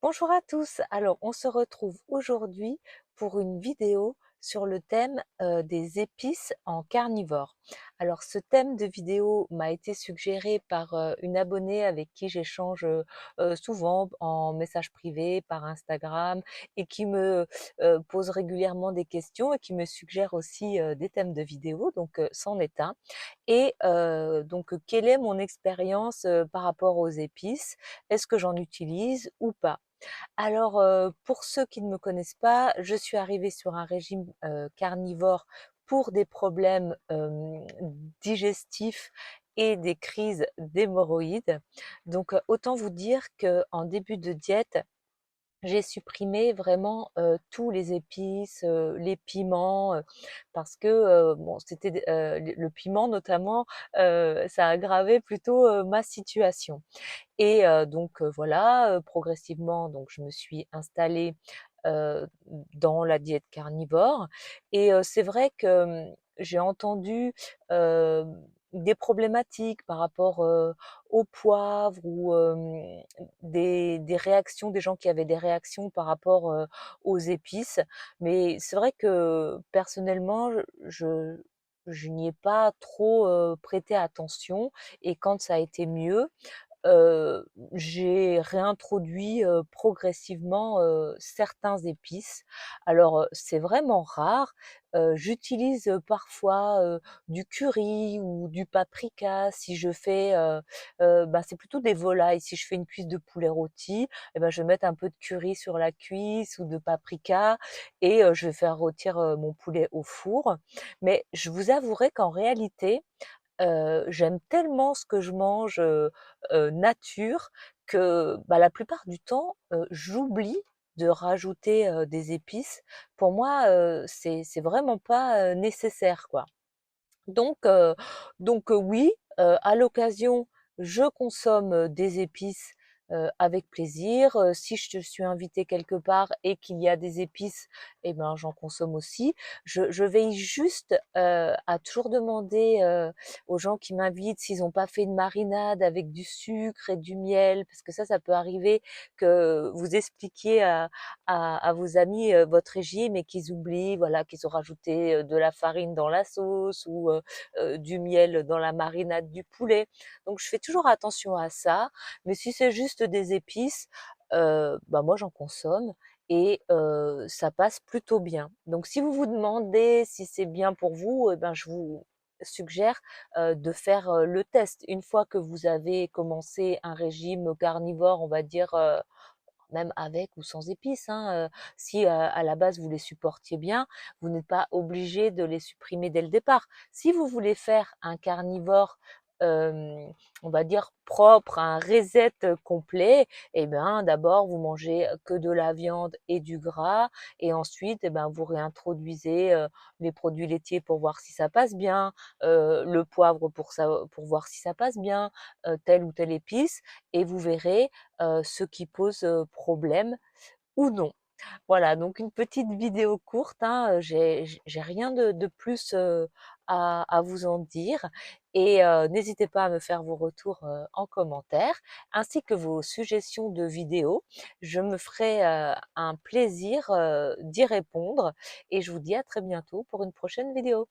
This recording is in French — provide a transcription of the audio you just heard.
Bonjour à tous, alors on se retrouve aujourd'hui pour une vidéo sur le thème des épices en carnivore. Alors ce thème de vidéo m'a été suggéré par une abonnée avec qui j'échange souvent en message privé par Instagram et qui me pose régulièrement des questions et qui me suggère aussi des thèmes de vidéo, donc c'en est un. Et donc quelle est mon expérience par rapport aux épices? Est-ce que j'en utilise ou pas? Alors, pour ceux qui ne me connaissent pas, je suis arrivée sur un régime, carnivore pour des problèmes, digestifs et des crises d'hémorroïdes. Donc, autant vous dire qu'en début de diète, j'ai supprimé vraiment, tous les épices, les piments, parce que, bon, c'était des le piment notamment, ça aggravait plutôt, ma situation. Et donc voilà, progressivement, donc je me suis installée, dans la diète carnivore et c'est vrai que, j'ai entendu, des problématiques par rapport, au poivre ou des réactions, des gens qui avaient des réactions par rapport, aux épices. Mais c'est vrai que personnellement, je n'y ai pas trop, prêté attention et quand ça a été mieux, j'ai réintroduit, progressivement, certains épices. Alors, c'est vraiment rare, j'utilise, parfois, du curry ou du paprika si je fais, bah, c'est plutôt des volailles. Si je fais une cuisse de poulet rôti et ben, je vais mettre un peu de curry sur la cuisse ou de paprika et je vais faire rôtir, mon poulet au four. Mais je vous avouerai qu'en réalité, j'aime tellement ce que je mange, nature que, bah, la plupart du temps, j'oublie de rajouter, des épices. Pour moi, c'est vraiment pas, nécessaire, quoi. Donc heu donc oui, à l'occasion, je consomme, des épices, avec plaisir. Si je suis invitée quelque part et qu'il y a des épices et ben, j'en consomme aussi. Je veille juste, à toujours demander, aux gens qui m'invitent s'ils n'ont pas fait une marinade avec du sucre et du miel, parce que ça peut arriver que vous expliquiez à vos amis, votre régime et qu'ils oublient, voilà, qu'ils ont rajouté, de la farine dans la sauce ou du miel dans la marinade du poulet. Donc je fais toujours attention à ça, mais si c'est juste des épices, bah, moi j'en consomme et ça passe plutôt bien. Donc si vous vous demandez si c'est bien pour vous, et ben je vous suggère, de faire, le test. Une fois que vous avez commencé un régime carnivore, on va dire, même avec ou sans épices, hein, si, à la base vous les supportiez bien, vous n'êtes pas obligé de les supprimer dès le départ. Si vous voulez faire un carnivore, on va dire propre, un reset, complet, et ben, d'abord vous mangez que de la viande et du gras et ensuite et ben, vous réintroduisez, les produits laitiers pour voir si ça passe bien, le poivre pour voir si ça passe bien, telle ou telle épice et vous verrez, ce qui pose, problème ou non. Voilà, donc une petite vidéo courte, hein, j'ai rien de plus, à vous en dire et n'hésitez pas à me faire vos retours, en commentaire, ainsi que vos suggestions de vidéos. Je me ferai, un plaisir, d'y répondre et je vous dis à très bientôt pour une prochaine vidéo.